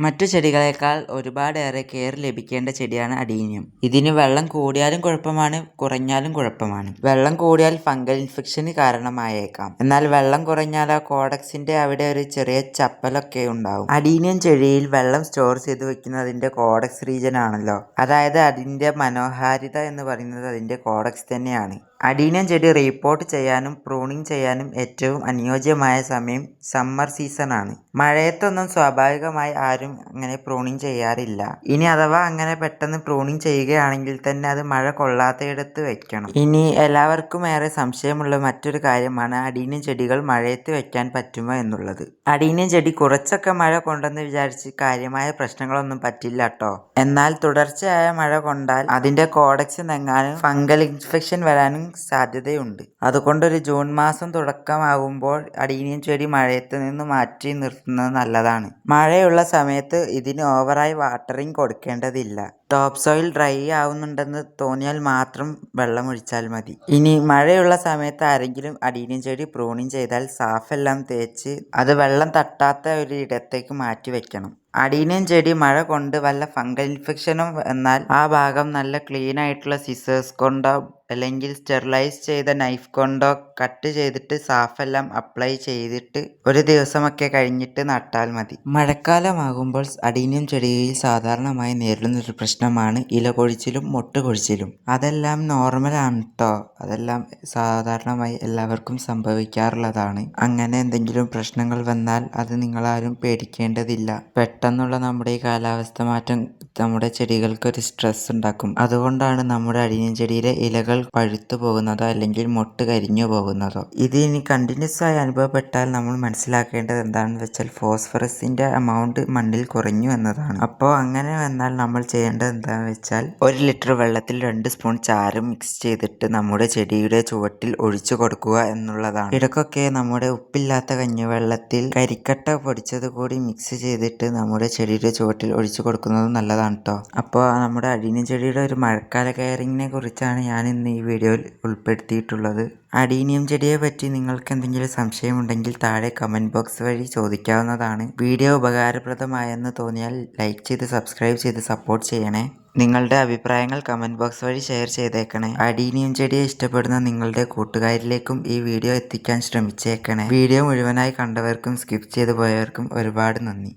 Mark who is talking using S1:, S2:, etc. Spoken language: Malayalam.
S1: മറ്റു ചെടികളേക്കാൾ ഒരുപാടേറെ കെയർ ലഭിക്കേണ്ട ചെടിയാണ് അഡീനിയം. ഇതിന് വെള്ളം കൂടിയാലും കുഴപ്പമാണ്, കുറഞ്ഞാലും കുഴപ്പമാണ്. വെള്ളം കൂടിയാൽ ഫംഗൽ ഇൻഫെക്ഷന് കാരണമായേക്കാം. എന്നാൽ വെള്ളം കുറഞ്ഞാൽ ആ കോഡക്സിന്റെ അവിടെ ഒരു ചെറിയ ചപ്പലൊക്കെ ഉണ്ടാവും. അഡീനിയം ചെടിയിൽ വെള്ളം സ്റ്റോർ ചെയ്ത് വെക്കുന്നത് അതിന്റെ കോഡക്സ് റീജൻ ആണല്ലോ. അതായത് അതിന്റെ മനോഹാരിത എന്ന് പറയുന്നത് അതിന്റെ കോഡക്സ് തന്നെയാണ്. അഡീനിയം ചെടി റീപോർട്ട് ചെയ്യാനും പ്രൂണിങ് ചെയ്യാനും ഏറ്റവും അനുയോജ്യമായ സമയം സമ്മർ സീസൺ ആണ്. മഴയത്തൊന്നും സ്വാഭാവികമായി ആരും അങ്ങനെ പ്രൂണിങ് ചെയ്യാറില്ല. ഇനി അഥവാ അങ്ങനെ പെട്ടെന്ന് പ്രൂണിങ് ചെയ്യുകയാണെങ്കിൽ തന്നെ അത് മഴ കൊള്ളാത്തയിടത്ത് വെക്കണം. ഇനി എല്ലാവർക്കും ഏറെ സംശയമുള്ള മറ്റൊരു കാര്യമാണ് അഡീനിയം ചെടികൾ മഴയത്ത് വെക്കാൻ പറ്റുമോ എന്നുള്ളത്. അഡീനിയം ചെടി കുറച്ചൊക്കെ മഴ കൊണ്ടെന്ന് വിചാരിച്ച് കാര്യമായ പ്രശ്നങ്ങളൊന്നും പറ്റില്ല ട്ടോ. എന്നാൽ തുടർച്ചയായ മഴ കൊണ്ടാൽ അതിന്റെ കോഡക്സ് നെങ്ങാനും ഫംഗൽ ഇൻഫെക്ഷൻ വരാനും സാധ്യതയുണ്ട്. അതുകൊണ്ട് ഒരു ജൂൺ മാസം തുടക്കമാകുമ്പോൾ അഡീനിയം ചെടി മഴയത്ത് നിന്ന് മാറ്റി നിർത്തുന്നത് നല്ലതാണ്. മഴയുള്ള സമയത്ത് ഇതിന് ഓവറായി വാട്ടറിങ് കൊടുക്കേണ്ടതില്ല. ടോപ്പ് സോയിൽ ഡ്രൈ ആവുന്നുണ്ടെന്ന് തോന്നിയാൽ മാത്രം വെള്ളമൊഴിച്ചാൽ മതി. ഇനി മഴയുള്ള സമയത്ത് ആരെങ്കിലും അഡീനിയം ചെടി പ്രൂണിങ് ചെയ്താൽ സാഫെല്ലാം തേച്ച് അത് വെള്ളം തട്ടാത്ത ഒരു ഇടത്തേക്ക് മാറ്റി വെക്കണം. അഡീനിയം ചെടി മഴ കൊണ്ട് വല്ല ഫംഗൽ ഇൻഫെക്ഷനും എന്നാൽ ആ ഭാഗം നല്ല ക്ലീൻ ആയിട്ടുള്ള സിസേഴ്സ് കൊണ്ടോ അല്ലെങ്കിൽ സ്റ്റെറിലൈസ് ചെയ്ത നൈഫ് കൊണ്ടോ കട്ട് ചെയ്തിട്ട് സാഫെല്ലാം അപ്ലൈ ചെയ്തിട്ട് ഒരു ദിവസമൊക്കെ കഴിഞ്ഞിട്ട് നട്ടാൽ മതി. മഴക്കാലമാകുമ്പോൾ അഡീനിയം ചെടിയിൽ സാധാരണമായി നേരിടുന്നൊരു പ്രശ്നമാണ് ഇല കൊഴിച്ചിലും മൊട്ട് കൊഴിച്ചിലും. അതെല്ലാം നോർമൽ ആണ് ട്ടോ. അതെല്ലാം സാധാരണമായി എല്ലാവർക്കും സംഭവിക്കാറുള്ളതാണ്. അങ്ങനെ എന്തെങ്കിലും പ്രശ്നങ്ങൾ വന്നാൽ അത് നിങ്ങളാരും പേടിക്കേണ്ടതില്ല. പെട്ടെന്നുള്ള നമ്മുടെ ഈ കാലാവസ്ഥ മാറ്റം നമ്മുടെ ചെടികൾക്ക് ഒരു സ്ട്രെസ് ഉണ്ടാക്കും. അതുകൊണ്ടാണ് നമ്മുടെ അഡീനിയം ചെടിയിലെ ഇലകൾ പഴുത്തു പോകുന്നതോ അല്ലെങ്കിൽ മൊട്ട് കരിഞ്ഞു പോകുന്നതോ. ഇത് ഇനി കണ്ടിന്യൂസ് ആയി അനുഭവപ്പെട്ടാൽ നമ്മൾ മനസ്സിലാക്കേണ്ടത് എന്താണെന്ന് വെച്ചാൽ ഫോസ്ഫറസിന്റെ എമൗണ്ട് മണ്ണിൽ കുറഞ്ഞു എന്നതാണ്. അപ്പോൾ അങ്ങനെ വന്നാൽ നമ്മൾ ചെയ്യേണ്ടത് എന്താണെന്ന് വെച്ചാൽ 1 ലിറ്റർ വെള്ളത്തിൽ 2 സ്പൂൺ ചാരം മിക്സ് ചെയ്തിട്ട് നമ്മുടെ ചെടിയുടെ ചുവട്ടിൽ ഒഴിച്ചു കൊടുക്കുക എന്നുള്ളതാണ്. ഇടയ്ക്കൊക്കെ നമ്മുടെ ഉപ്പില്ലാത്ത കഞ്ഞിവെള്ളത്തിൽ കരിക്കട്ട പൊടിച്ചത് കൂടി മിക്സ് ചെയ്തിട്ട് നമ്മുടെ ചെടിയുടെ ചുവട്ടിൽ ഒഴിച്ചു കൊടുക്കുന്നത് നല്ലതാണ് ട്ടോ. അപ്പോൾ നമ്മുടെ അഡീനിയം ചെടിയുടെ ഒരു മഴക്കാല കെയറിങ്ങിനെ കുറിച്ചാണ് ഞാൻ ഇന്ന് ഈ വീഡിയോയിൽ ഉൾപ്പെടുത്തിയിട്ടുള്ളത്. അഡീനിയം ചെടിയെ പറ്റി നിങ്ങൾക്ക് എന്തെങ്കിലും സംശയമുണ്ടെങ്കിൽ താഴെ കമന്റ് ബോക്സ് വഴി ചോദിക്കാവുന്നതാണ്. വീഡിയോ ഉപകാരപ്രദമായെന്ന് തോന്നിയാൽ ലൈക്ക് ചെയ്ത് സബ്സ്ക്രൈബ് ചെയ്ത് സപ്പോർട്ട് ചെയ്യണേ. നിങ്ങളുടെ അഭിപ്രായങ്ങൾ കമന്റ് ബോക്സ് വഴി ഷെയർ ചെയ്തേക്കണേ. അഡീനിയം ചെടിയെ ഇഷ്ടപ്പെടുന്ന നിങ്ങളുടെ കൂട്ടുകാരിലേക്കും ഈ വീഡിയോ എത്തിക്കാൻ ശ്രമിച്ചേക്കണേ. വീഡിയോ മുഴുവനായി കണ്ടവർക്കും സ്കിപ്പ് ചെയ്തു പോയവർക്കും ഒരുപാട് നന്ദി.